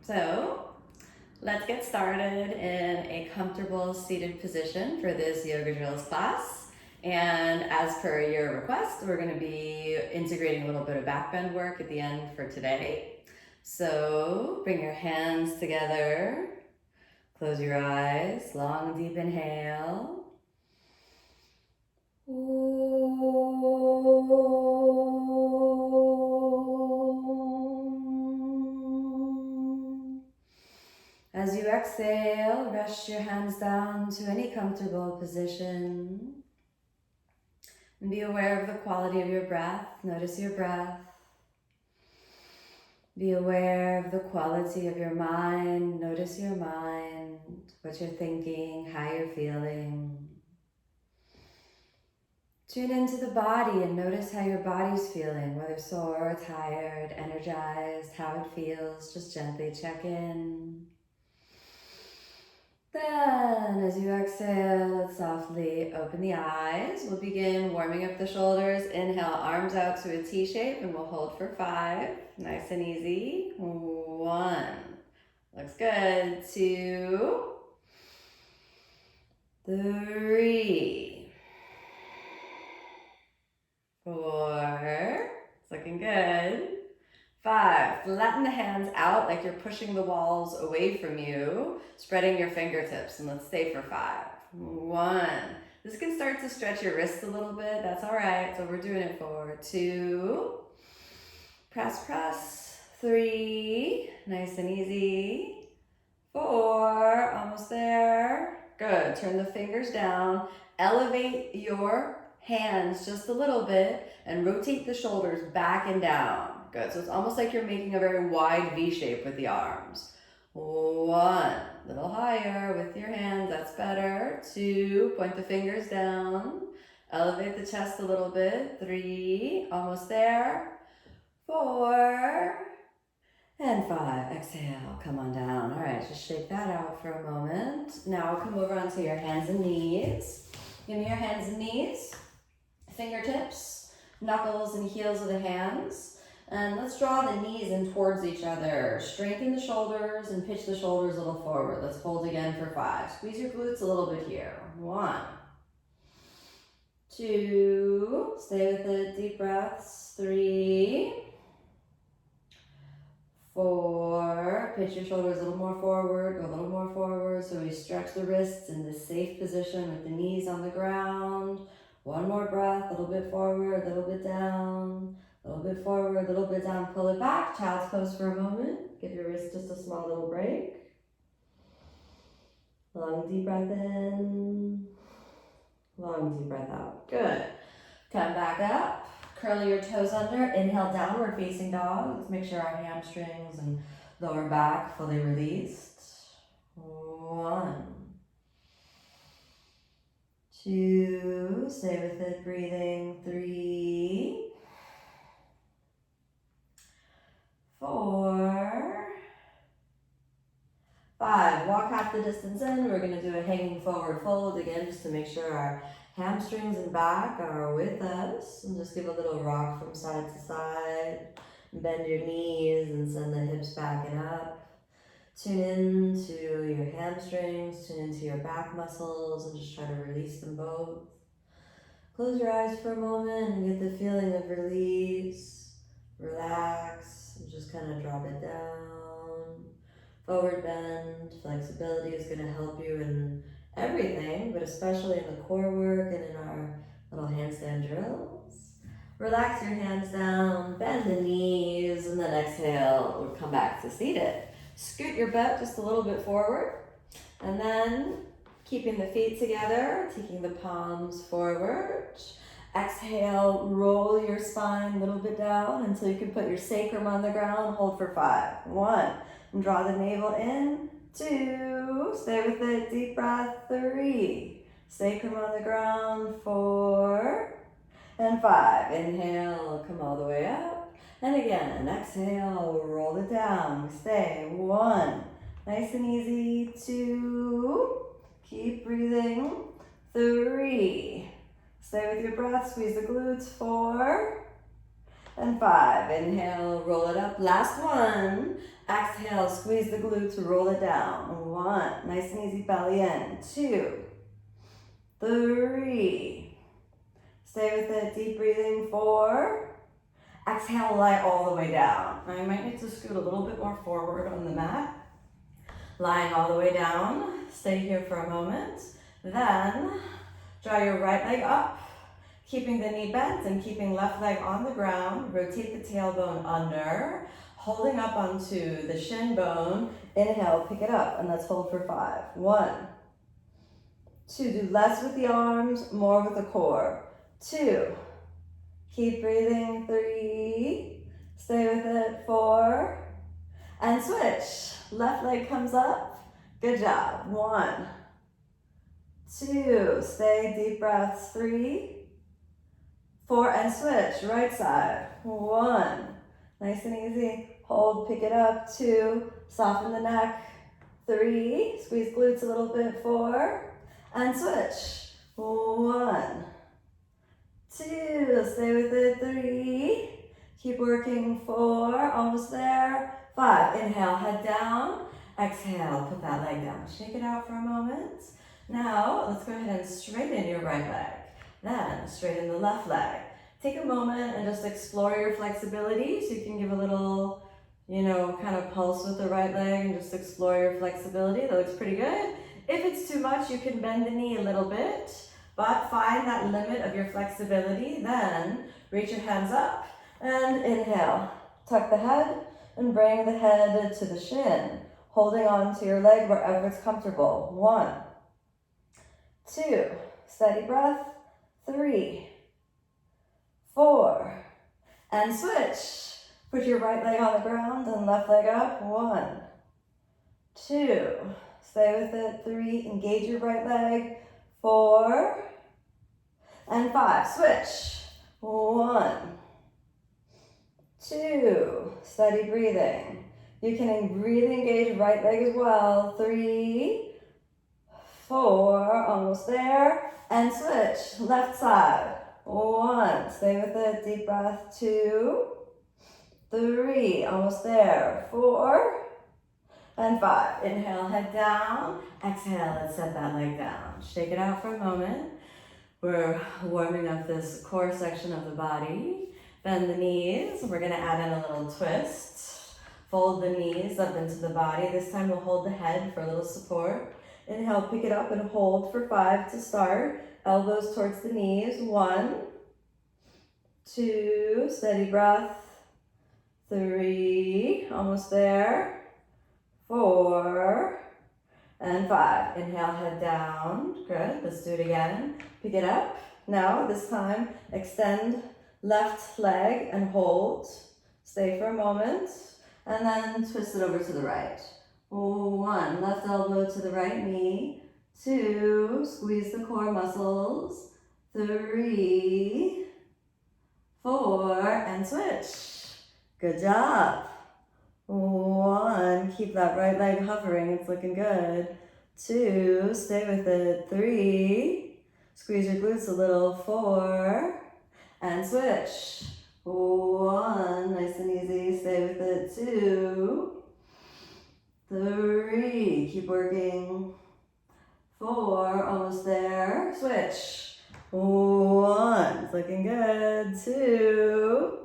So let's get started in a comfortable seated position for this yoga drills class. And as per your request, we're going to be integrating a little bit of back bend work at the end for today. So bring your hands together, close your eyes, long deep inhale. As you exhale, rest your hands down to any comfortable position. And be aware of the quality of your breath. Notice your breath. Be aware of the quality of your mind. Notice your mind, what you're thinking, how you're feeling. Tune into the body and notice how your body's feeling, whether sore or tired, energized, how it feels. Just gently check in. Then, as you exhale, let's softly open the eyes. We'll begin warming up the shoulders. Inhale, arms out to a T shape, and we'll hold for 5. Nice and easy. 1. Looks good. 2. 3. 4. It's looking good. 5, flatten the hands out like you're pushing the walls away from you, spreading your fingertips, and let's stay for 5. 1, this can start to stretch your wrists a little bit, that's all right, so we're doing it for 2, press, press, 3, nice and easy, 4, almost there, good, turn the fingers down, elevate your hands just a little bit, and rotate the shoulders back and down. Good, so it's almost like you're making a very wide V shape with the arms. 1, little higher with your hands, that's better. 2, point the fingers down. Elevate the chest a little bit. 3, almost there. 4, and 5, exhale, come on down. All right, just shake that out for a moment. Now come over onto your hands and knees. Give me your hands and knees, fingertips, knuckles and heels of the hands. And let's draw the knees in towards each other. Straighten the shoulders and pitch the shoulders a little forward. Let's hold again for 5. Squeeze your glutes a little bit here. 1, 2, stay with it, deep breaths. 3, 4, pitch your shoulders a little more forward, go a little more forward. So we stretch the wrists in this safe position with the knees on the ground. 1 more breath, a little bit forward, a little bit down. A little bit forward, a little bit down, pull it back, child's pose for a moment. Give your wrist just a small little break. Long deep breath in, long deep breath out. Good. Come back up, curl your toes under, inhale, downward facing dog. Let's make sure our hamstrings and lower back fully released. 1, 2, stay with it, breathing. 3, 4, 5, walk half the distance in. We're going to do a hanging forward fold again just to make sure our hamstrings and back are with us. And just give a little rock from side to side. Bend your knees and send the hips back and up. Tune into your hamstrings, tune into your back muscles, and just try to release them both. Close your eyes for a moment and get the feeling of release. Relax. Just kind of drop it down. Forward bend, flexibility is going to help you in everything, but especially in the core work and in our little handstand drills. Relax your hands down, bend the knees, and then exhale, we'll come back to seated. Scoot your butt just a little bit forward, and then keeping the feet together, taking the palms forward. Exhale, roll your spine a little bit down until you can put your sacrum on the ground. Hold for 5. 1, and draw the navel in. 2, stay with it, deep breath. 3, sacrum on the ground. 4, and 5. Inhale, come all the way up. And again, exhale, roll it down. Stay. 1, nice and easy. 2, keep breathing. 3, stay with your breath, squeeze the glutes. 4, and 5. Inhale, roll it up. Last one. Exhale, squeeze the glutes, roll it down. 1, nice and easy, belly in. 2, 3. Stay with it, deep breathing. 4. Exhale, lie all the way down. Now you might need to scoot a little bit more forward on the mat. Lying all the way down, stay here for a moment. Then, draw your right leg up, keeping the knee bent and keeping left leg on the ground. Rotate the tailbone under, holding up onto the shin bone. Inhale, pick it up, and let's hold for 5. 1, 2, do less with the arms, more with the core. 2, keep breathing. 3, stay with it. 4, and switch. Left leg comes up. Good job. 1, 2, stay, deep breaths. 3, 4, and switch. Right side. 1, nice and easy. Hold, pick it up. 2, soften the neck. 3, squeeze glutes a little bit. 4, and switch. 1, 2, stay with it. 3, keep working. 4, almost there. 5, inhale, head down. Exhale, put that leg down. Shake it out for a moment. Now, let's go ahead and straighten your right leg. Then, straighten the left leg. Take a moment and just explore your flexibility so you can give a little, kind of pulse with the right leg and just explore your flexibility. That looks pretty good. If it's too much, you can bend the knee a little bit, but find that limit of your flexibility. Then, reach your hands up and inhale. Tuck the head and bring the head to the shin, holding on to your leg wherever it's comfortable. 1, 2, steady breath. 3, 4, and switch. Put your right leg on the ground and left leg up. 1, 2, stay with it. 3, engage your right leg. 4, and 5, switch. 1, 2, steady breathing. You can really engage right leg as well. 3, 4, almost there, and switch. Left side. 1, stay with it, deep breath. 2, 3, almost there. 4, and 5. Inhale, head down. Exhale, let's set that leg down. Shake it out for a moment. We're warming up this core section of the body. Bend the knees. We're gonna add in a little twist. Fold the knees up into the body. This time we'll hold the head for a little support. Inhale, pick it up and hold for 5 to start. Elbows towards the knees. 1, 2, steady breath. 3, almost there. 4, and 5. Inhale, head down. Good, let's do it again. Pick it up. Now, this time, extend left leg and hold. Stay for a moment. And then twist it over to the right. 1, left elbow to the right knee. 2, squeeze the core muscles. 3, 4, and switch. Good job. 1, keep that right leg hovering, it's looking good. 2, stay with it. 3, squeeze your glutes a little. 4, and switch. 1, nice and easy, stay with it. 2, 3, keep working. 4, almost there, switch. 1, it's looking good. 2,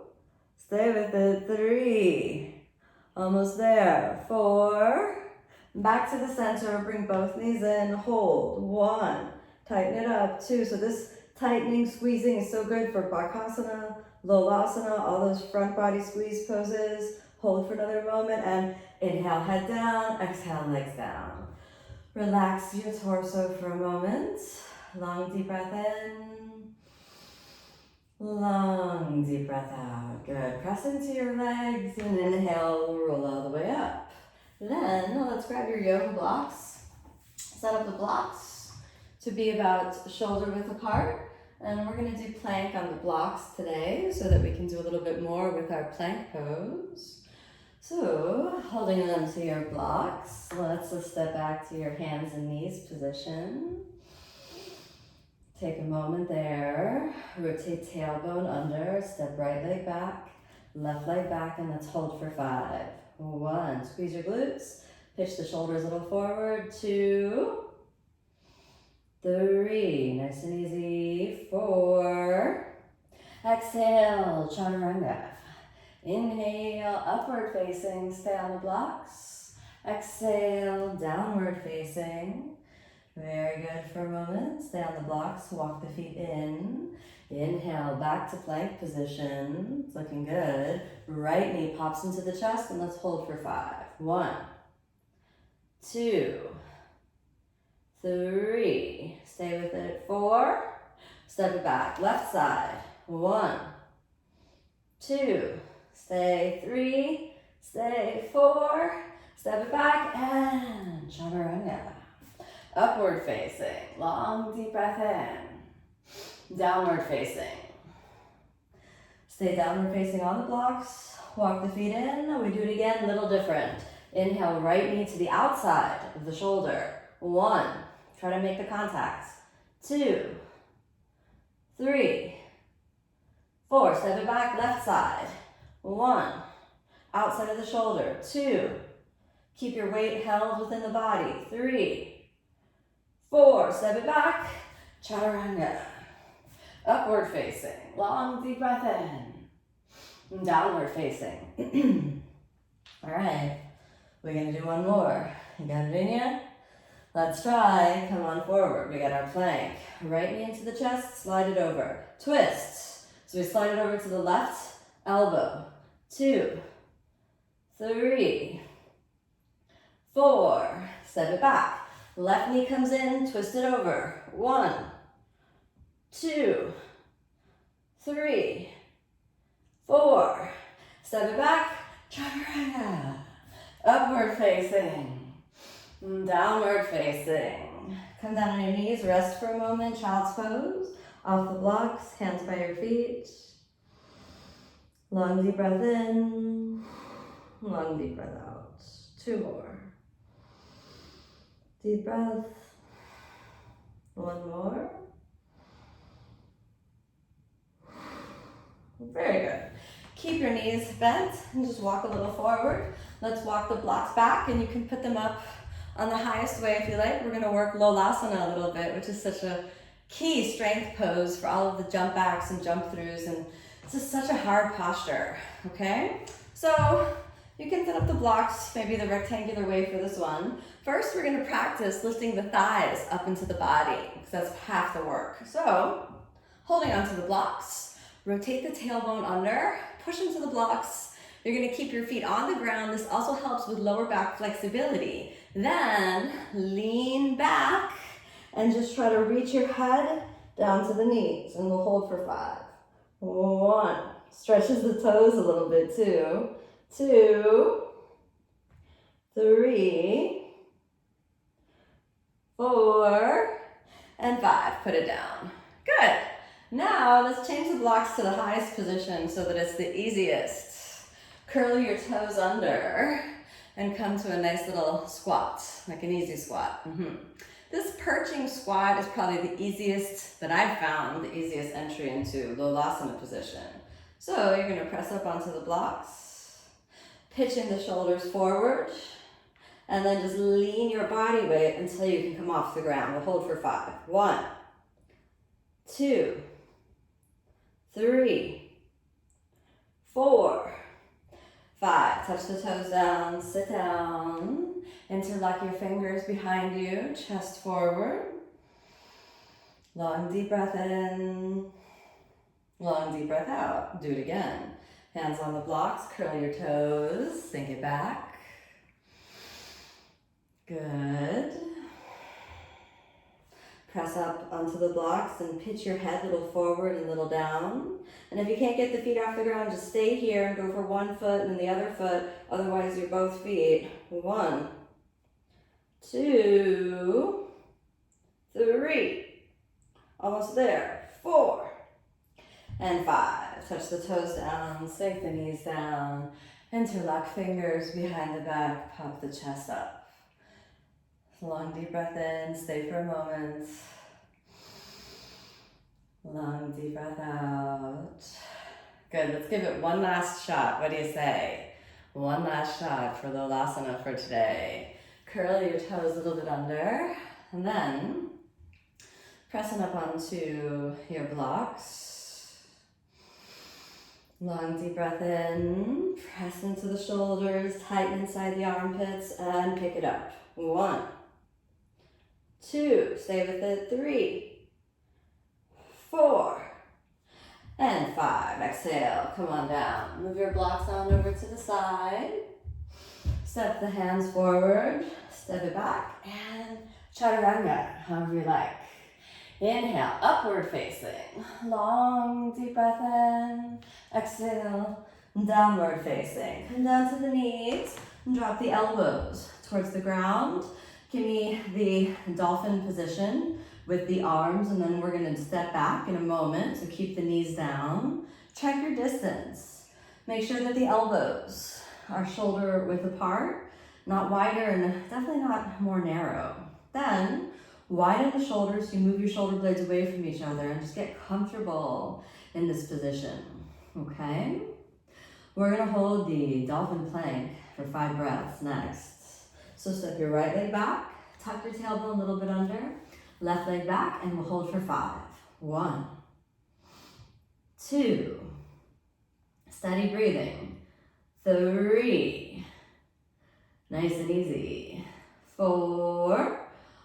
stay with it. 3, almost there. 4, back to the center, bring both knees in, hold. 1, tighten it up. 2, so this tightening, squeezing is so good for Bakasana, Lolasana, all those front body squeeze poses. Hold for another moment and inhale, head down, exhale, legs down. Relax your torso for a moment. Long deep breath in. Long deep breath out. Good. Press into your legs and inhale, roll all the way up. Then let's grab your yoga blocks. Set up the blocks to be about shoulder width apart. And we're going to do plank on the blocks today so that we can do a little bit more with our plank pose. So, holding on to your blocks, let's just step back to your hands and knees position. Take a moment there. Rotate tailbone under, step right leg back, left leg back, and let's hold for 5. 1. Squeeze your glutes. Pitch the shoulders a little forward. 2, 3. Nice and easy. 4. Exhale, chaturanga. Inhale, upward facing. Stay on the blocks. Exhale, downward facing. Very good for a moment. Stay on the blocks. Walk the feet in. Inhale, back to plank position. It's looking good. Right knee pops into the chest and let's hold for 5. 1, 2, 3. Stay with it. 4. Step it back. Left side. 1, 2. Stay. 3. Stay. 4. Step it back and chaturanga. Upward facing. Long, deep breath in. Downward facing. Stay downward facing on the blocks. Walk the feet in. We do it again, a little different. Inhale, right knee to the outside of the shoulder. 1. Try to make the contact. 2, 3, 4. Step it back, left side. 1. Outside of the shoulder. 2. Keep your weight held within the body. 3, 4. Step it back. Chaturanga. Upward facing. Long, deep breath in. Downward facing. All right. We're going to do one more. You got it in yet? Let's try. Come on forward. We got our plank. Right knee into the chest. Slide it over. Twist. So we slide it over to the left elbow. 2, 3, 4. Step it back. Left knee comes in. Twist it over. 1, 2, 3, 4. Step it back. Chaturanga. Upward facing. Downward facing. Come down on your knees. Rest for a moment. Child's pose. Off the blocks. Hands by your feet. Long deep breath in. Long deep breath out. 2 more. Deep breath. 1 more. Very good. Keep your knees bent and just walk a little forward. Let's walk the blocks back and you can put them up on the highest way if you like. We're gonna work Lolasana a little bit, which is such a key strength pose for all of the jump backs and jump throughs, and it's just such a hard posture, okay? So you can set up the blocks, maybe the rectangular way for this one. First, we're gonna practice lifting the thighs up into the body, because that's half the work. So, holding onto the blocks, rotate the tailbone under, push into the blocks. You're gonna keep your feet on the ground. This also helps with lower back flexibility. Then, lean back and just try to reach your head down to the knees, and we'll hold for 5. 1, stretches the toes a little bit too. 2, 3, 4, and 5. Put it down. Good. Now, let's change the blocks to the highest position so that it's the easiest. Curl your toes under and come to a nice little squat, like an easy squat. This perching squat is probably the easiest that I've found, the easiest entry into Lolasana position. So you're gonna press up onto the blocks, pitching the shoulders forward, and then just lean your body weight until you can come off the ground. We'll hold for 5. 1, 2, 3, 4, 5. Touch the toes down, sit down. Interlock your fingers behind you, chest forward. Long deep breath in. Long deep breath out. Do it again. Hands on the blocks, curl your toes, sink it back. Good. Press up onto the blocks and pitch your head a little forward and a little down. And if you can't get the feet off the ground, just stay here and go for 1 foot and then the other foot. Otherwise, you're both feet. 1, 2, 3. Almost there. 4 and 5. Touch the toes down, sink the knees down. Interlock fingers behind the back, pop the chest up. Long deep breath in, stay for a moment. Long deep breath out. Good, let's give it one last shot. What do you say? One last shot for Lolasana for today. Curl your toes a little bit under, and then pressing up onto your blocks. Long deep breath in, press into the shoulders, tighten inside the armpits, and pick it up. 1, 2, stay with it, 3, 4, and 5. Exhale, come on down. Move your blocks on over to the side. Step the hands forward, step it back, and chaturanga, however you like. Inhale, upward facing. Long, deep breath in. Exhale, downward facing. Come down to the knees and drop the elbows towards the ground. Give me the dolphin position with the arms, and then we're gonna step back in a moment, so keep the knees down. Check your distance. Make sure that the elbows are shoulder width apart, not wider and definitely not more narrow. Then, widen the shoulders, you move your shoulder blades away from each other and just get comfortable in this position, okay? We're gonna hold the dolphin plank for 5 breaths next. So step your right leg back, tuck your tailbone a little bit under, left leg back, and we'll hold for 5. 1, 2, steady breathing. 3, nice and easy. 4,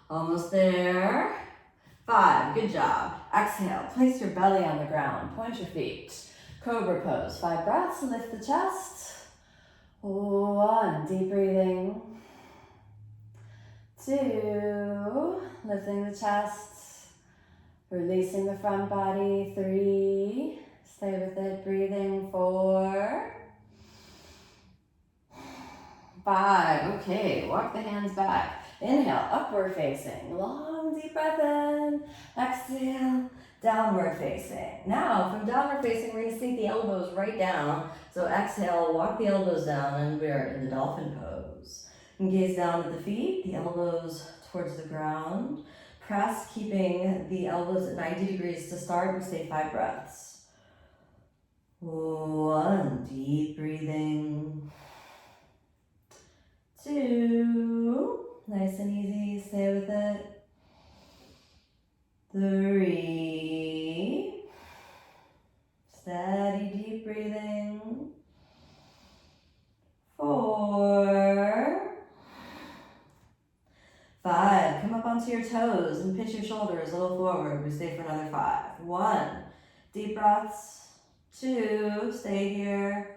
almost there. 5, good job. Exhale, place your belly on the ground, point your feet. Cobra pose, 5 breaths, lift the chest. 1, deep breathing. 2, lifting the chest, releasing the front body. 3, stay with it, breathing. 4, 5, okay, walk the hands back. Inhale, upward facing, long deep breath in. Exhale, downward facing. Now, from downward facing, we're gonna sink the elbows right down. So exhale, walk the elbows down, and we're in the dolphin pose. And gaze down at the feet, the elbows towards the ground. Press, keeping the elbows at 90 degrees to start. We stay 5 breaths. 1, deep breathing. 2, nice and easy, stay with it. 3, steady deep breathing. 4, 5, come up onto your toes and pitch your shoulders a little forward. We stay for another 5. 1, deep breaths. 2, stay here.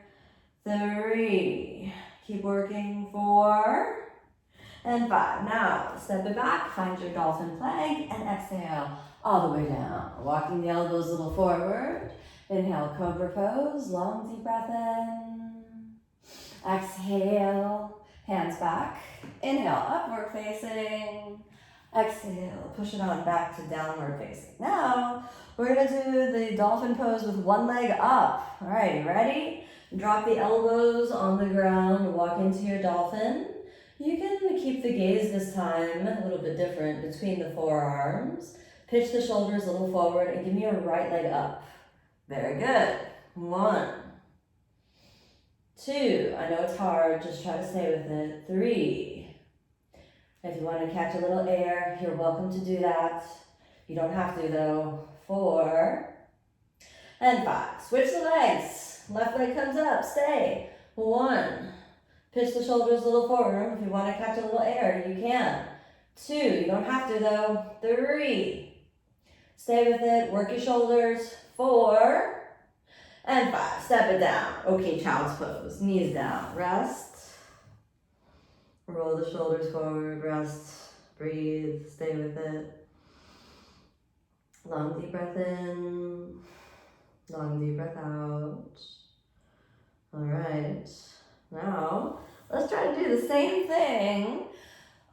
3, keep working. 4, and 5. Now, step it back, find your dolphin plank, and exhale all the way down. Walking the elbows a little forward. Inhale, cobra pose, long deep breath in. Exhale, hands back. Inhale, upward facing. Exhale, push it on back to downward facing. Now, we're gonna do the dolphin pose with one leg up. All right, you ready? Drop the elbows on the ground, walk into your dolphin. You can keep the gaze this time a little bit different between the forearms. Pitch the shoulders a little forward and give me your right leg up. Very good. 1, 2, I know it's hard, just try to stay with it. 3, if you want to catch a little air, you're welcome to do that. You don't have to though. 4, and 5. Switch the legs. Left leg comes up, stay. 1, pitch the shoulders a little forward. If you want to catch a little air, you can. 2, you don't have to though. 3, stay with it, work your shoulders. 4, and 5, step it down. Okay, child's pose, knees down, rest. Roll the shoulders forward, rest, breathe, stay with it. Long deep breath in, long deep breath out. All right, now let's try to do the same thing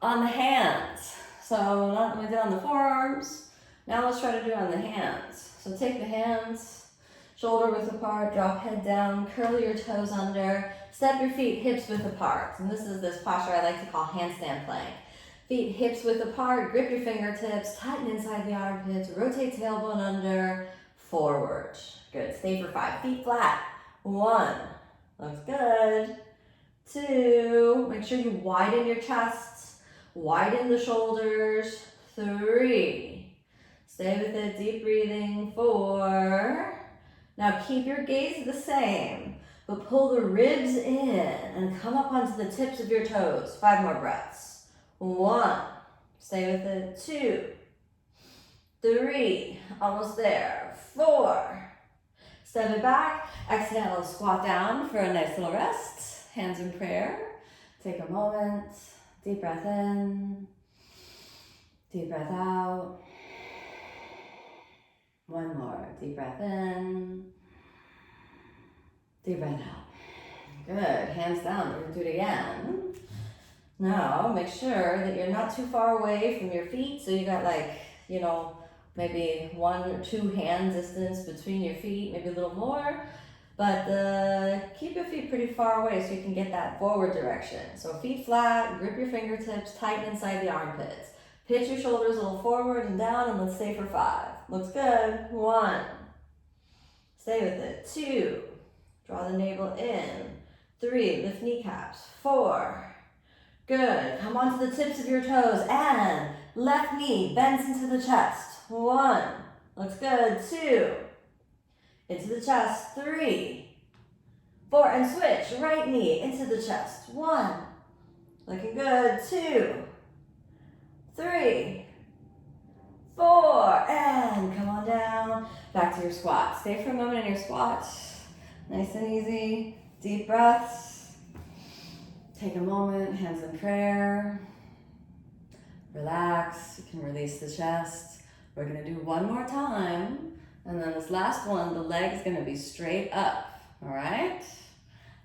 on the hands. So not only did on the forearms, now let's try to do it on the hands. So take the hands, shoulder width apart, drop head down, curl your toes under, step your feet hips width apart. And this is this posture I like to call handstand plank. Feet hips width apart, grip your fingertips, tighten inside the armpits, rotate tailbone under, forward. Good, stay for 5, feet flat. 1, looks good. 2, make sure you widen your chest, widen the shoulders, 3, stay with it, deep breathing, 4, now keep your gaze the same, but pull the ribs in and come up onto the tips of your toes, 5 more breaths, 1, stay with it, 2, 3, almost there, 4, step it back, exhale, squat down for a nice little rest, hands in prayer, take a moment, deep breath in, deep breath out, one more, deep breath in, deep breath out, good, hands down, we're gonna do it again. Now, make sure that you're not too far away from your feet, so you got like, you know, maybe 1 or 2 hand distance between your feet, maybe a little more, but keep your feet pretty far away so you can get that forward direction. So feet flat, grip your fingertips, tighten inside the armpits. Pitch your shoulders a little forward and down, and let's stay for 5. Looks good. 1, stay with it. 2, draw the navel in. 3, lift kneecaps. 4, good. Come onto the tips of your toes, and left knee bends into the chest. 1, looks good. 2, into the chest. 3, 4, and switch. Right knee into the chest. 1, looking good. 2, 3, 4, and come on down. Back to your squat. Stay for a moment in your squat. Nice and easy. Deep breaths. Take a moment, hands in prayer. Relax. You can release the chest. We're gonna do one more time, and then this last one, the leg's gonna be straight up, all right?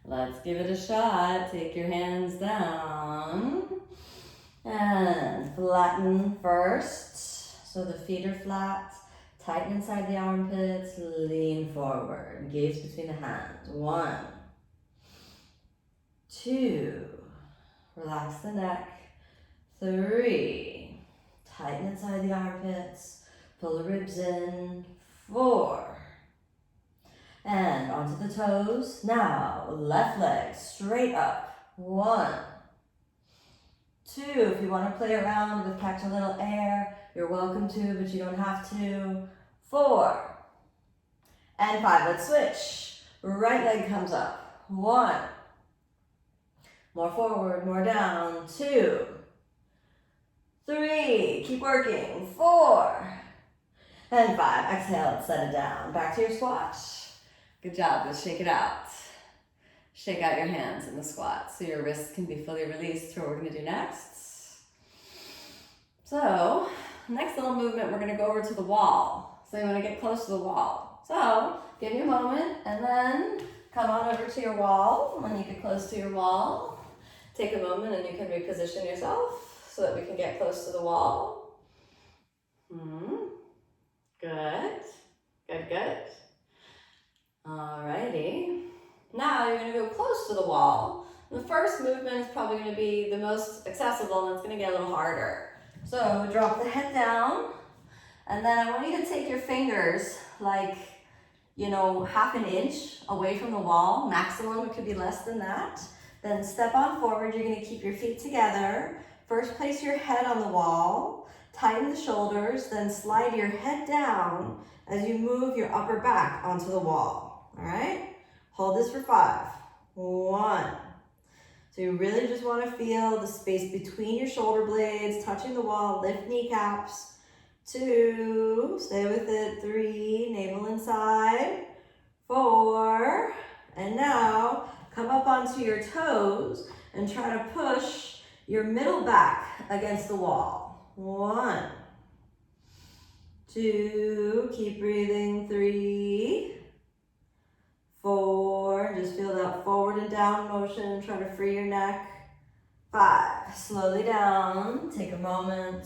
Let's give it a shot. Take your hands down, and flatten first, so the feet are flat. Tighten inside the armpits, lean forward, gaze between the hands. 1, 2, relax the neck. 3, tighten inside the armpits, pull the ribs in. 4, and onto the toes. Now, left leg straight up. 1, 2, if you want to play around with catch a little air, you're welcome to, but you don't have to. 4, and 5, let's switch. Right leg comes up. 1, more forward, more down. 2, 3, keep working. 4, and 5, exhale, set it down. Back to your squat. Good job, let's shake it out. Shake out your hands in the squat so your wrists can be fully released for what we're gonna do next. So, next little movement, we're gonna go over to the wall. So you wanna get close to the wall. So, give you a moment and then come on over to your wall. When you get close to your wall, take a moment and you can reposition yourself so that we can get close to the wall. Good, good, good. Alrighty. Now you're gonna go close to the wall. The first movement is probably gonna be the most accessible, and it's gonna get a little harder. So drop the head down, and then I want you to take your fingers like, you know, half an inch away from the wall. Maximum, it could be less than that. Then step on forward. You're gonna keep your feet together. First, place your head on the wall, tighten the shoulders, then slide your head down as you move your upper back onto the wall, all right? Hold this for 5. 1. So you really just wanna feel the space between your shoulder blades, touching the wall, lift kneecaps. 2, stay with it. 3, navel inside. 4, and now come up onto your toes and try to push your middle back against the wall. 1, 2, keep breathing. 3, 4, just feel that forward and down motion, try to free your neck. 5, slowly down, take a moment,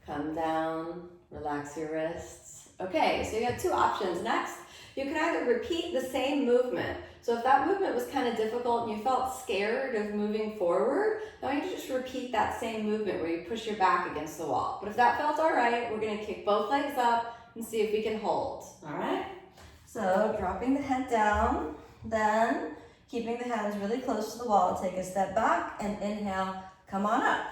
come down, relax your wrists. Okay, so you have 2 options. Next, you can either repeat the same movement. So if that movement was kind of difficult and you felt scared of moving forward, I want you to just repeat that same movement where you push your back against the wall. But if that felt all right, we're gonna kick both legs up and see if we can hold, all right? So dropping the head down, then keep Keeping the hands really close to the wall, take a step back and inhale, come on up.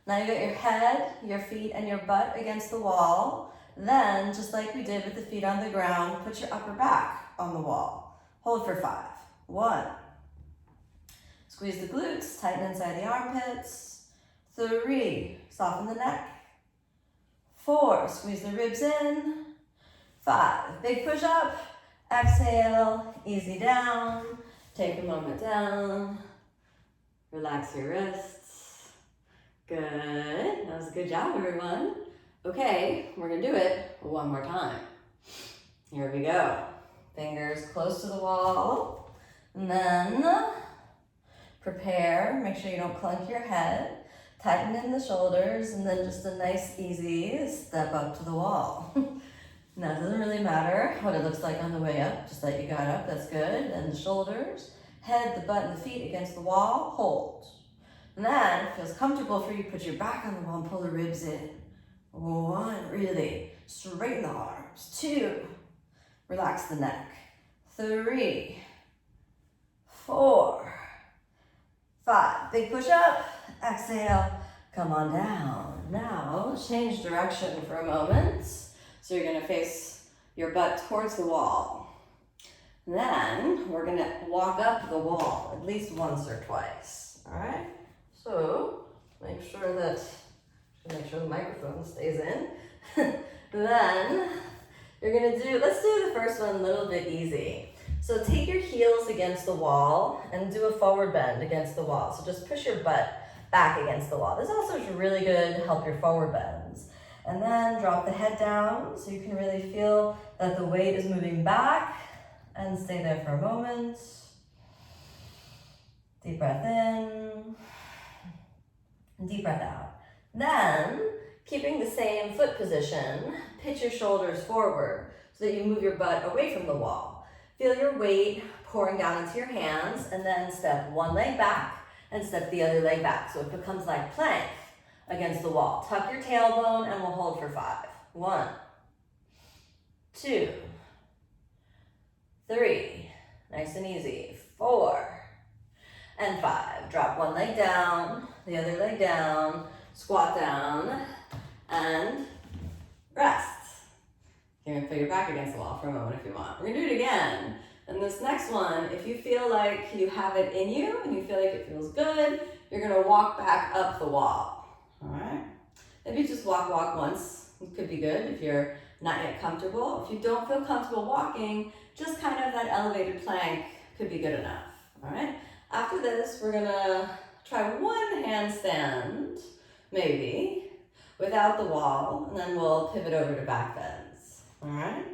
Now you got your head, your feet, and your butt against the wall. Then, just like we did with the feet on the ground, put your upper back on the wall. Hold for 5. 1. Squeeze the glutes, tighten inside the armpits. 3. Soften the neck. 4. Squeeze the ribs in. 5. Big push up. Exhale, easy down. Take a moment down. Relax your wrists. Good. That was a good job, everyone. Okay, we're gonna do it one more time. Here we go. Fingers close to the wall. And then prepare. Make sure you don't clunk your head. Tighten in the shoulders, and then just a nice, easy step up to the wall. Now, it doesn't really matter what it looks like on the way up, just that you got up, that's good. And the shoulders, head, the butt, and the feet against the wall, hold. And then, if it feels comfortable for you, put your back on the wall and pull the ribs in. 1, really, straighten the arms. 2, relax the neck. 3, 4, 5, big push up, exhale, come on down. Now, change direction for a moment. So you're gonna face your butt towards the wall. Then we're gonna walk up the wall at least once or twice, all right? So make sure the microphone stays in. Then you're gonna let's do the first one a little bit easy. So take your heels against the wall and do a forward bend against the wall. So just push your butt back against the wall. This also is really good to help your forward bends. And then drop the head down so you can really feel that the weight is moving back, and stay there for a moment. Deep breath in, and deep breath out. Then, keeping the same foot position, pitch your shoulders forward so that you move your butt away from the wall. Feel your weight pouring down into your hands, and then step one leg back and step the other leg back. So it becomes like plank against the wall. Tuck your tailbone and we'll hold for 5. 1, 2, 3, nice and easy. 4, and 5. Drop one leg down, the other leg down, squat down, and rest. You're gonna put your back against the wall for a moment if you want. We're gonna do it again. And this next one, if you feel like you have it in you and you feel like it feels good, you're gonna walk back up the wall. All right, maybe just walk once. It could be good if you're not yet comfortable. If you don't feel comfortable walking, just kind of that elevated plank could be good enough. All right, after this, we're gonna try one handstand, maybe, without the wall, and then we'll pivot over to back bends. All right,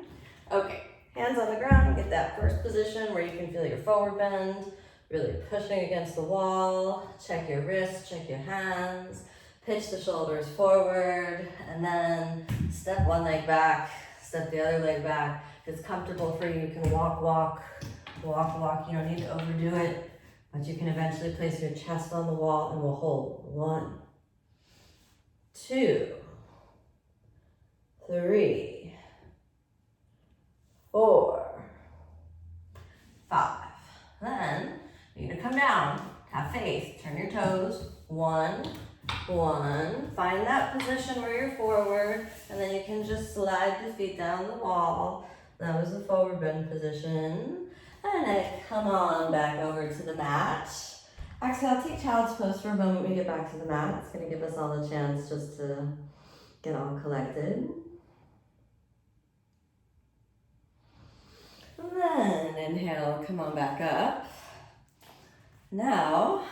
okay, hands on the ground, get that first position where you can feel your forward bend, really pushing against the wall. Check your wrists, check your hands. Pitch the shoulders forward, and then step one leg back, step the other leg back. If it's comfortable for you, you can walk. You don't need to overdo it, but you can eventually place your chest on the wall and we'll hold. 1, 2, 3, 4, 5. Then you need to come down, have faith, turn your toes. 1, find that position where you're forward, and then you can just slide the feet down the wall. That was the forward bend position. And then come on back over to the mat. Exhale, take child's pose for a moment when we get back to the mat. It's gonna give us all a chance just to get all collected. And then inhale, come on back up. Now,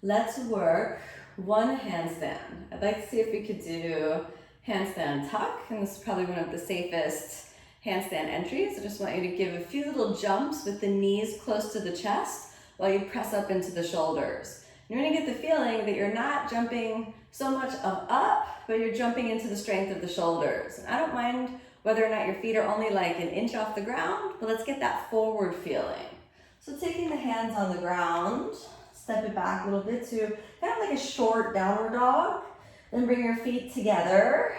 let's work one handstand. I'd like to see if we could do handstand tuck, and this is probably one of the safest handstand entries. I just want you to give a few little jumps with the knees close to the chest while you press up into the shoulders. You're gonna get the feeling that you're not jumping so much of up, but you're jumping into the strength of the shoulders. And I don't mind whether or not your feet are only like an inch off the ground, but let's get that forward feeling. So taking the hands on the ground, step it back a little bit to kind of like a short downward dog. Then bring your feet together.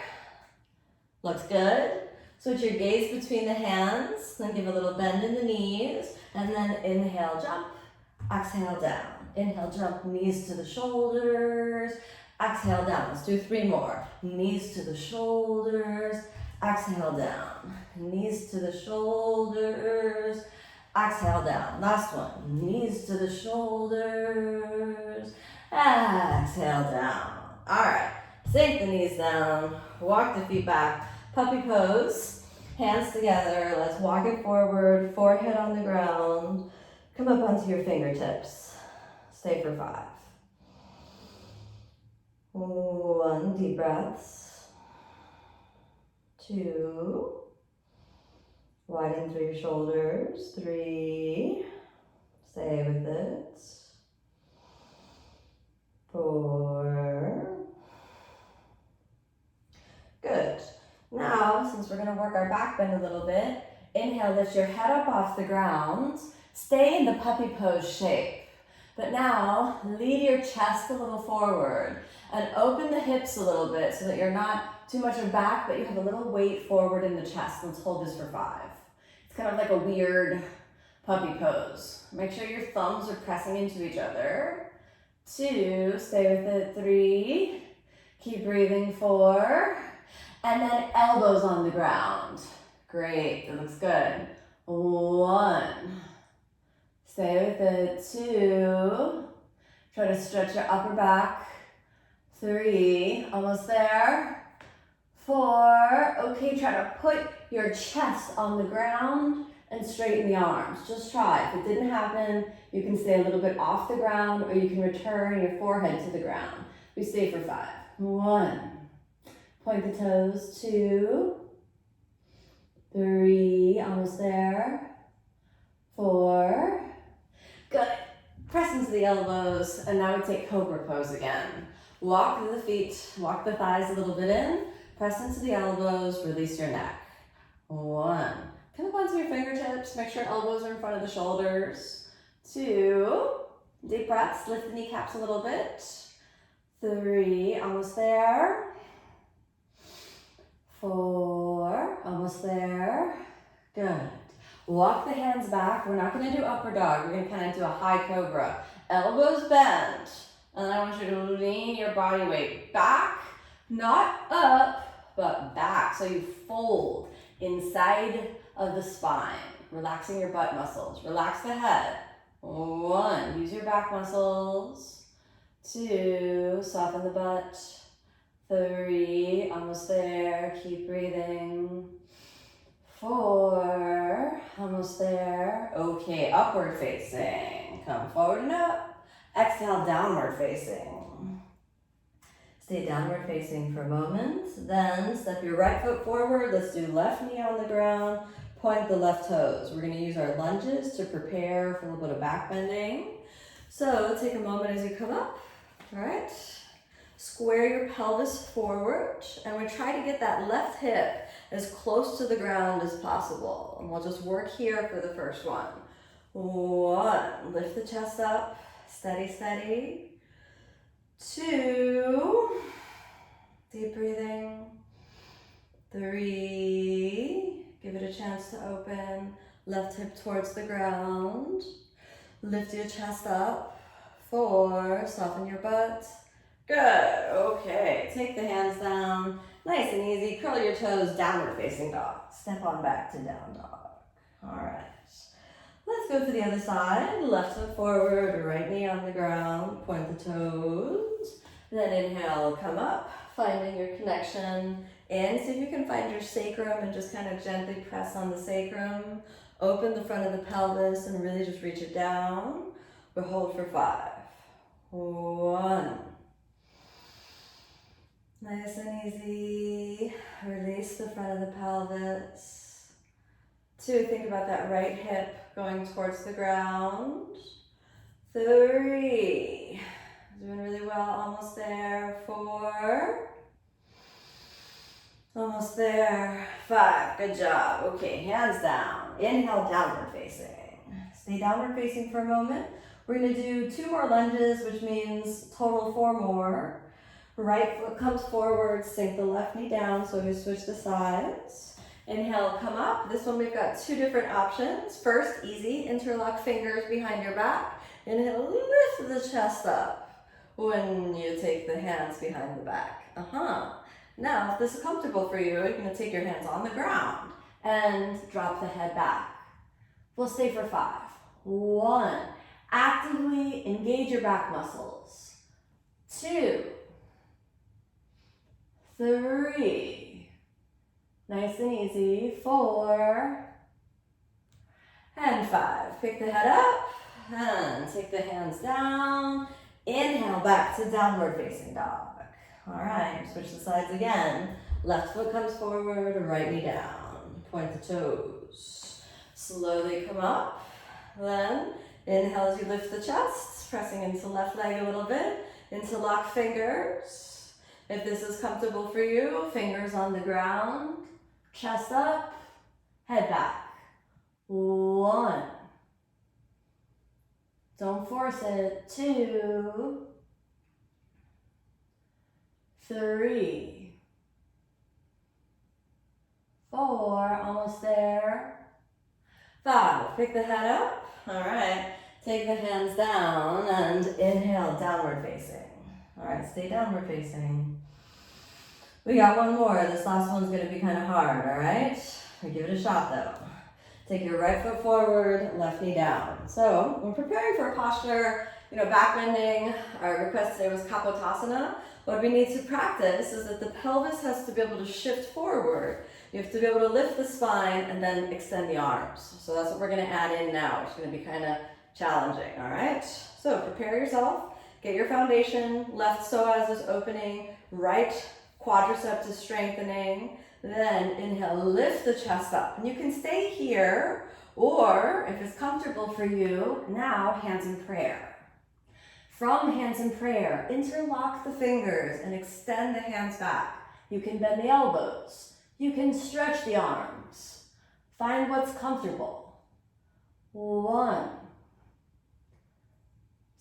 Looks good. Switch your gaze between the hands, then give a little bend in the knees, and then inhale, jump, exhale, down. Inhale, jump, knees to the shoulders, exhale, down. Let's do 3 more. Knees to the shoulders, exhale, down. Knees to the shoulders, exhale, down. Last one, knees to the shoulders, exhale, down. All right, sink the knees down, walk the feet back, puppy pose, hands together. Let's walk it forward, forehead on the ground. Come up onto your fingertips. Stay for 5. 1, deep breaths. 2, widen through your shoulders. 3, stay with it. 4, good. Now, since we're gonna work our back bend a little bit, inhale, lift your head up off the ground. Stay in the puppy pose shape. But now, lead your chest a little forward and open the hips a little bit so that you're not too much of back, but you have a little weight forward in the chest. Let's hold this for 5. It's kind of like a weird puppy pose. Make sure your thumbs are pressing into each other. 2, stay with it. 3, keep breathing. 4, and then elbows on the ground. Great, that looks good. 1, stay with it. 2, try to stretch your upper back. 3, almost there. 4, okay, try to put your chest on the ground and straighten the arms. Just try. If it didn't happen, you can stay a little bit off the ground or you can return your forehead to the ground. We stay for 5. 1, point the toes. 2, 3, almost there. 4, good. Press into the elbows, and now we take Cobra pose again. Walk the feet, walk the thighs a little bit in, press into the elbows, release your neck. 1, come up onto your fingertips, make sure elbows are in front of the shoulders. 2, deep breaths, lift the kneecaps a little bit. 3, almost there. 4, almost there. Good. Walk the hands back. We're not going to do upper dog. We're going to kind of do a high cobra. Elbows bend. And I want you to lean your body weight back, not up, but back. So you fold inside of the spine, relaxing your butt muscles. Relax the head. 1, use your back muscles. 2, soften the butt. 3, almost there. Keep breathing. 4, almost there. Okay, upward facing. Come forward and up. Exhale, downward facing. Stay downward facing for a moment. Then step your right foot forward. Let's do left knee on the ground. Point the left toes. We're going to use our lunges to prepare for a little bit of back bending. So take a moment as you come up. All right. Square your pelvis forward. And we try to get that left hip as close to the ground as possible. And we'll just work here for the first one. 1, lift the chest up. Steady, steady. 2, deep breathing. 3, give it a chance to open. Left hip towards the ground. Lift your chest up. 4, soften your butt. Good, okay. Take the hands down. Nice and easy. Curl your toes, downward facing dog. Step on back to down dog. All right. Let's go for the other side. Left foot forward, right knee on the ground. Point the toes. Then inhale, come up, finding your connection. And see if you can find your sacrum and just kind of gently press on the sacrum. Open the front of the pelvis and really just reach it down. We'll hold for 5. 1. Nice and easy. Release the front of the pelvis. 2, think about that right hip going towards the ground. 3, doing really well, almost there. 4, almost there. 5, good job. Okay, hands down. Inhale, downward facing. Stay downward facing for a moment. We're gonna do 2 more lunges, which means total 4 more. Right foot comes forward, sink the left knee down, so we switch the sides. Inhale, come up. This one we've got two different options. First, easy, interlock fingers behind your back. Inhale, lift the chest up when you take the hands behind the back. Now, if this is comfortable for you, you're gonna take your hands on the ground and drop the head back. We'll stay for 5. 1, actively engage your back muscles. 2, 3, nice and easy. 4, and 5. Pick the head up and take the hands down. Inhale back to downward facing dog. All right, switch the sides again. Left foot comes forward, right knee down. Point the toes. Slowly come up. Then inhale as you lift the chest, pressing into left leg a little bit. Interlock fingers. If this is comfortable for you, fingers on the ground. Chest up, head back. 1. Don't force it. 2, 3, 4, almost there. 5, pick the head up. All right, take the hands down and inhale, downward facing. All right, stay downward facing. We got one more. This last one's gonna be kind of hard, all right? Give it a shot though. Take your right foot forward, left knee down. So when preparing for a posture, back bending, our request today was Kapotasana. What we need to practice is that the pelvis has to be able to shift forward. You have to be able to lift the spine and then extend the arms. So that's what we're gonna add in now. It's gonna be kind of challenging, all right? So prepare yourself, get your foundation, left psoas is opening, right quadriceps is strengthening. Then inhale, lift the chest up. And you can stay here, or if it's comfortable for you, now hands in prayer. From hands in prayer, interlock the fingers and extend the hands back. You can bend the elbows. You can stretch the arms. Find what's comfortable. 1,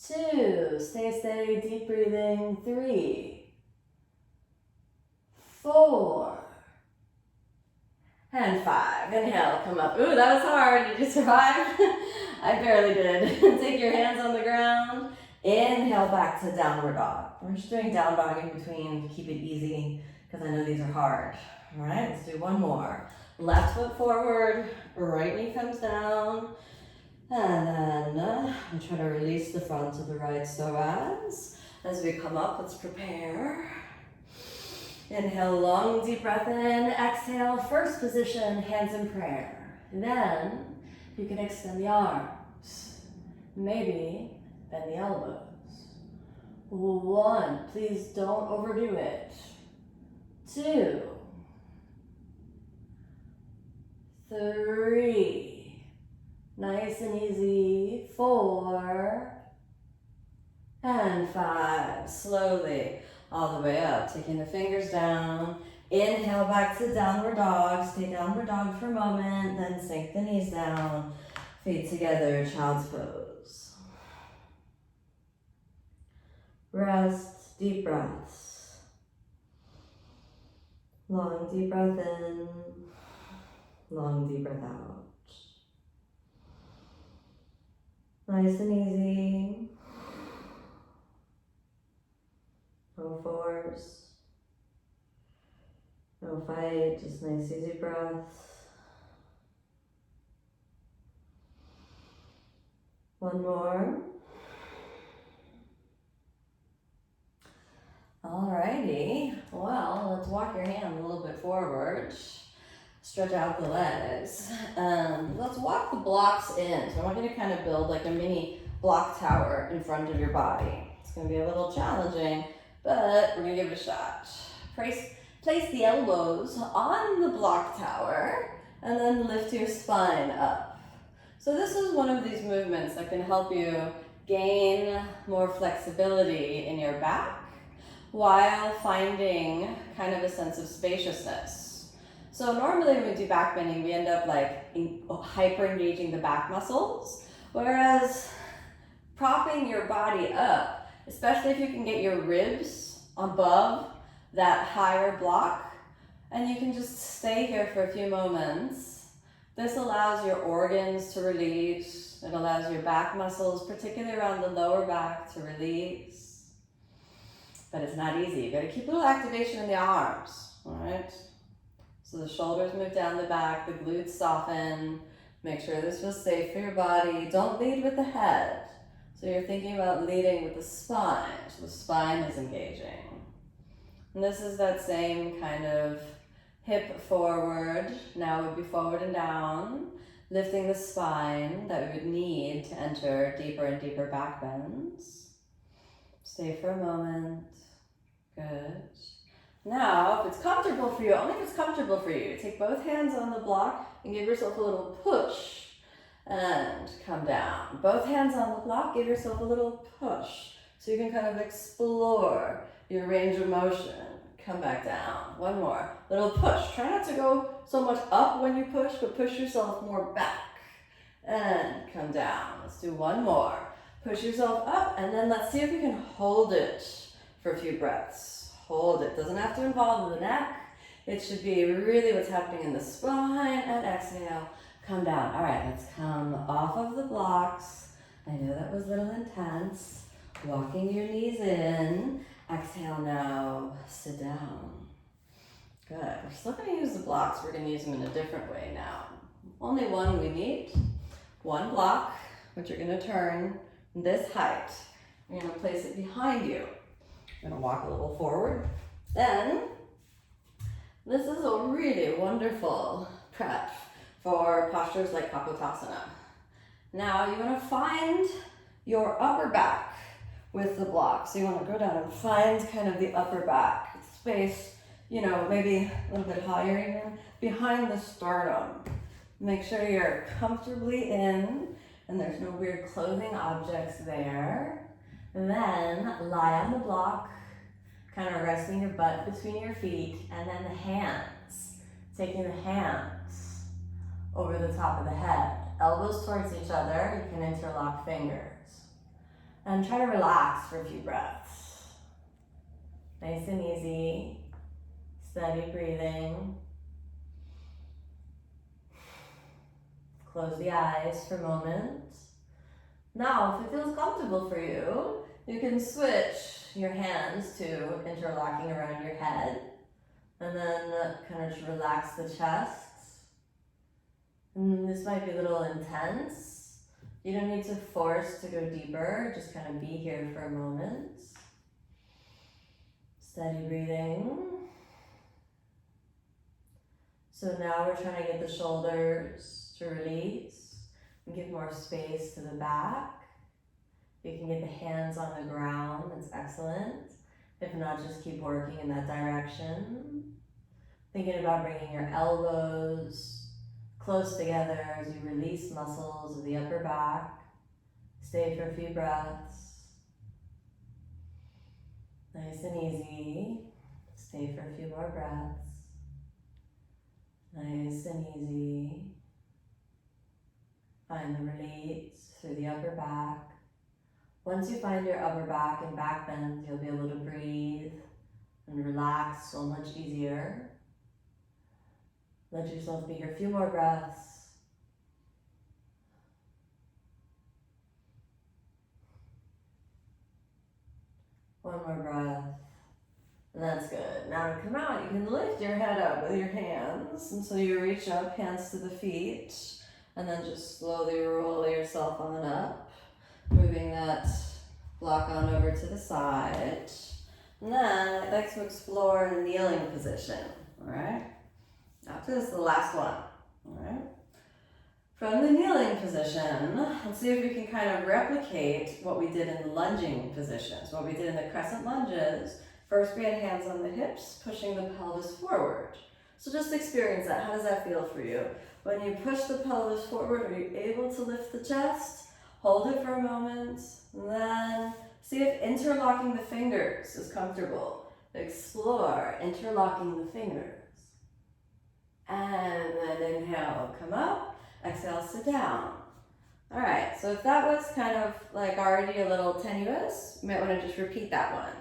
2, stay steady, deep breathing. 3, 4, and 5. Inhale, come up. Ooh, that was hard. Did you survive? I barely did. Take your hands on the ground. Inhale back to downward dog. We're just doing down dog in between to keep it easy because I know these are hard. All right, let's do one more. Left foot forward, right knee comes down. And then we try to release the front of the right psoas. As we come up, let's prepare. Inhale, long, deep breath in. Exhale, first position, hands in prayer. Then you can extend the arms. Maybe bend the elbows. 1, please don't overdo it. 2, 3, nice and easy. 4, and 5. Slowly all the way up, taking the fingers down. Inhale back to downward dog. Stay downward dog for a moment, then sink the knees down. Feet together, child's pose. Rest, deep breaths. Long, deep breath in. Long, deep breath out. Nice and easy. No force. No fight, just nice, easy breaths. One more. Alrighty, well, let's walk your hand a little bit forward. Stretch out the legs. And let's walk the blocks in. So I want you to kind of build like a mini block tower in front of your body. It's gonna be a little challenging, but we're gonna give it a shot. Place the elbows on the block tower and then lift your spine up. So this is one of these movements that can help you gain more flexibility in your back while finding kind of a sense of spaciousness. So normally when we do back bending, we end up like hyper engaging the back muscles, whereas propping your body up, especially if you can get your ribs above that higher block, And you can just stay here for a few moments. This allows your organs to release. It allows your back muscles, particularly around the lower back, to release. But it's not easy. You gotta keep a little activation in the arms, all right? So the shoulders move down the back, the glutes soften. Make sure this feels safe for your body. Don't lead with the head. So you're thinking about leading with the spine. So the spine is engaging. And this is that same kind of hip forward. Now it would be forward and down, lifting the spine that we would need to enter deeper and deeper back bends. Stay for a moment. Good. Now, if it's comfortable for you, only if it's comfortable for you, take both hands on the block and give yourself a little push and come down. Both hands on the block, give yourself a little push so you can kind of explore your range of motion. Come back down. One more. Little push. Try not to go so much up when you push, but push yourself more back. And come down. Let's do one more. Push yourself up, and then let's see if you can hold it for a few breaths. Hold it. Doesn't have to involve the neck. It should be really what's happening in the spine. And exhale. Come down. All right, let's come off of the blocks. I know that was a little intense. Walking your knees in. Exhale now, sit down. Good. We're still going to use the blocks. We're going to use them in a different way now. Only one we need. One block, which you're going to turn this height. You're going to place it behind you. You're going to walk a little forward. Then, this is a really wonderful prep for postures like Kapotasana. Now, you want to find your upper back with the block. So you want to go down and find kind of the upper back space, you know, maybe a little bit higher even, behind the sternum. Make sure you're comfortably in and there's no weird clothing objects there. And then lie on the block, kind of resting your butt between your feet, and then the hands, taking the hands over the top of the head. Elbows towards each other, you can interlock fingers. And try to relax for a few breaths. Nice and easy, steady breathing. Close the eyes for a moment. Now, if it feels comfortable for you, you can switch your hands to interlocking around your head. And then kind of just relax the chest. And this might be a little intense. You don't need to force to go deeper, just kind of be here for a moment. Steady breathing. So now we're trying to get the shoulders to release and give more space to the back. You can get the hands on the ground, that's excellent. If not, just keep working in that direction. Thinking about bringing your elbows close together as you release muscles of the upper back. Stay for a few breaths. Nice and easy. Stay for a few more breaths. Nice and easy. Find the release through the upper back. Once you find your upper back and back bend, you'll be able to breathe and relax so much easier. Let yourself be here a few more breaths. One more breath. And that's good. Now to come out, you can lift your head up with your hands. And so you reach up, hands to the feet, and then just slowly roll yourself on up, moving that block on over to the side. And then I'd like to explore the kneeling position, all right? After this is the last one, all right? From the kneeling position, let's see if we can kind of replicate what we did in lunging positions, what we did in the crescent lunges. First, we had hands on the hips, pushing the pelvis forward. So just experience that. How does that feel for you? When you push the pelvis forward, are you able to lift the chest? Hold it for a moment, and then see if interlocking the fingers is comfortable. Explore interlocking the fingers. And then inhale, come up. Exhale, sit down. All right, so if that was kind of like already a little tenuous, you might want to just repeat that one.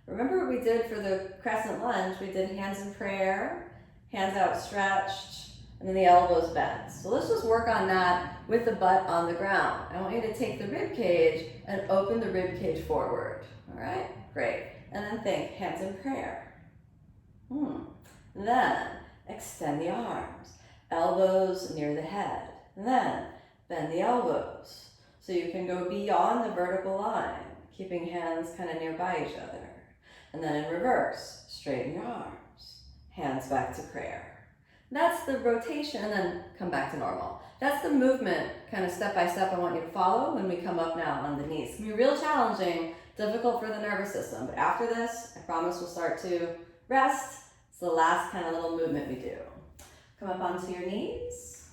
Remember what we did for the crescent lunge? We did hands in prayer, hands outstretched, and then the elbows bent. So let's just work on that with the butt on the ground. I want you to take the rib cage and open the rib cage forward. All right, great. And then think, hands in prayer. Then extend the arms, elbows near the head. Then bend the elbows so you can go beyond the vertical line, keeping hands kind of nearby each other. And then in reverse, straighten your arms, hands back to prayer. That's the rotation, and then come back to normal. That's the movement, kind of step by step, I want you to follow when we come up now on the knees. It can be real challenging, difficult for the nervous system, but after this, I promise we'll start to rest. It's the last kind of little movement we do. Come up onto your knees.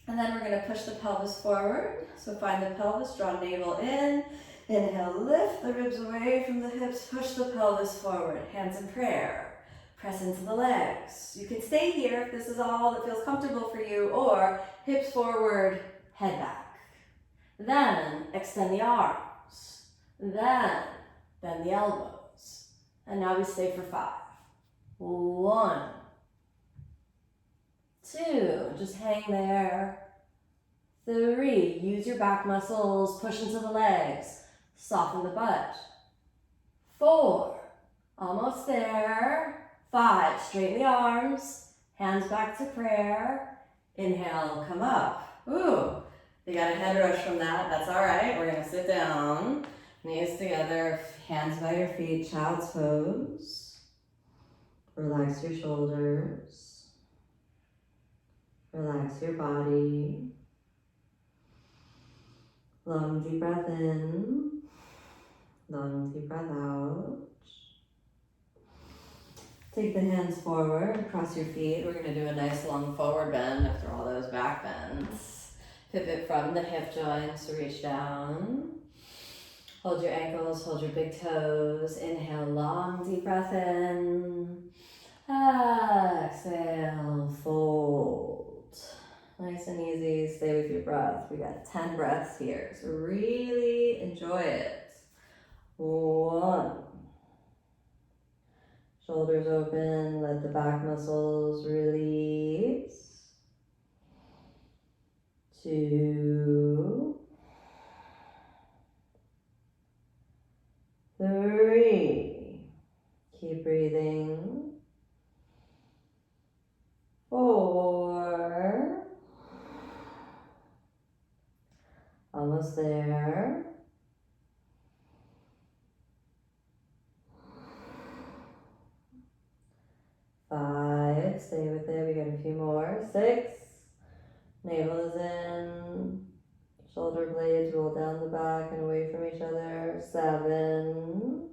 And then we're gonna push the pelvis forward. So find the pelvis, draw navel in. Inhale, lift the ribs away from the hips, push the pelvis forward, hands in prayer. Press into the legs. You can stay here if this is all that feels comfortable for you, or hips forward, head back. Then extend the arms. Then bend the elbows. And now we stay for 5. 1, 2, just hang there. 3, use your back muscles, push into the legs, soften the butt. 4, almost there. 5, straighten the arms, hands back to prayer. Inhale, come up. Ooh, you got a head rush from that, that's all right. We're gonna sit down, knees together, hands by your feet, child's pose. Relax your shoulders. Relax your body. Long deep breath in, long deep breath out. Take the hands forward, across your feet. We're gonna do a nice long forward bend after all those back bends. Pivot from the hip joints, reach down. Hold your ankles, hold your big toes. Inhale, long deep breath in. Exhale, fold. Nice and easy, stay with your breath. We got 10 breaths here, so really enjoy it. 1. Shoulders open, let the back muscles release. 2. 3. Keep breathing. 4. Almost there. 5, stay with it, we got a few more. 6, navel is in, shoulder blades roll down the back and away from each other. 7,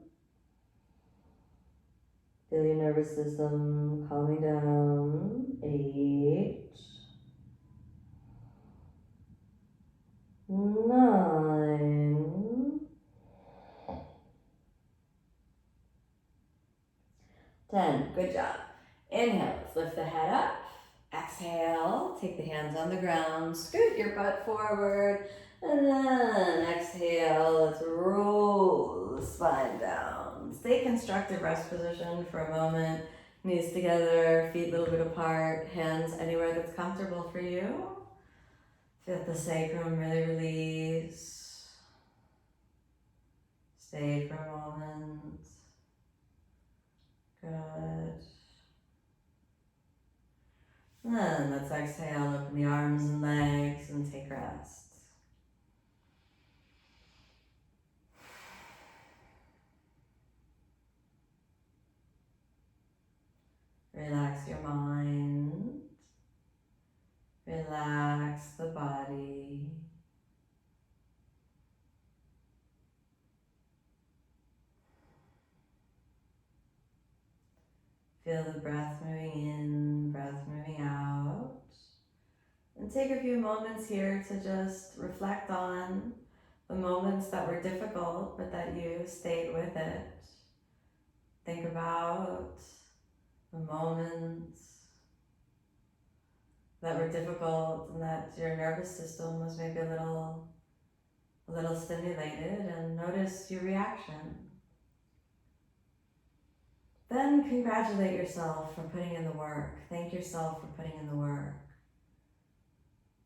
feel your nervous system calming down. 8, 9, 10, good job. Inhale, let's lift the head up. Exhale, take the hands on the ground, scoot your butt forward, and then exhale, let's roll the spine down. Stay constructive rest position for a moment. Knees together, feet a little bit apart, hands anywhere that's comfortable for you. Feel the sacrum really release. Stay for a moment. Good. And then let's exhale, open the arms and legs and take rest. Relax your mind. Relax the body. Feel the breath moving in, breath moving out. And take a few moments here to just reflect on the moments that were difficult, but that you stayed with it. Think about the moments that were difficult and that your nervous system was maybe a little stimulated, and notice your reaction. then congratulate yourself for putting in the work. Thank yourself for putting in the work.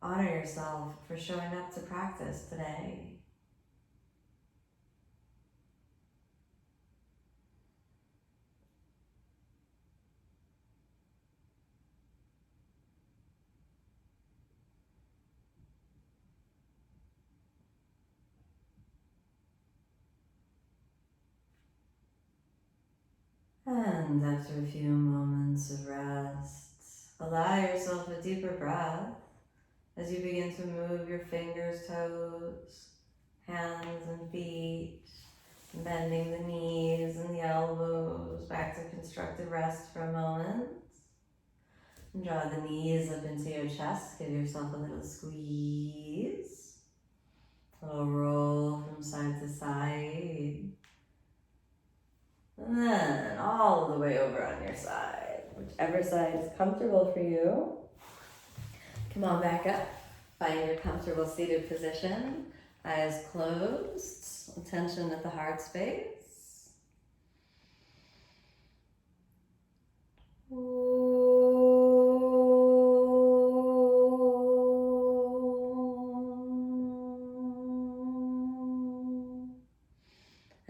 Honor yourself for showing up to practice today. And after a few moments of rest, allow yourself a deeper breath as you begin to move your fingers, toes, hands and feet, bending the knees and the elbows back to constructive rest for a moment. And draw the knees up into your chest, give yourself a little squeeze, a little roll from side to side. And then all the way over on your side, whichever side is comfortable for you. Come on back up, find your comfortable seated position, eyes closed, attention at the heart space.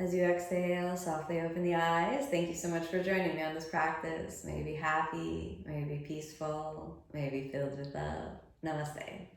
As you exhale, softly open the eyes. Thank you so much for joining me on this practice. May you be happy, may you be peaceful, may you be filled with love. Namaste.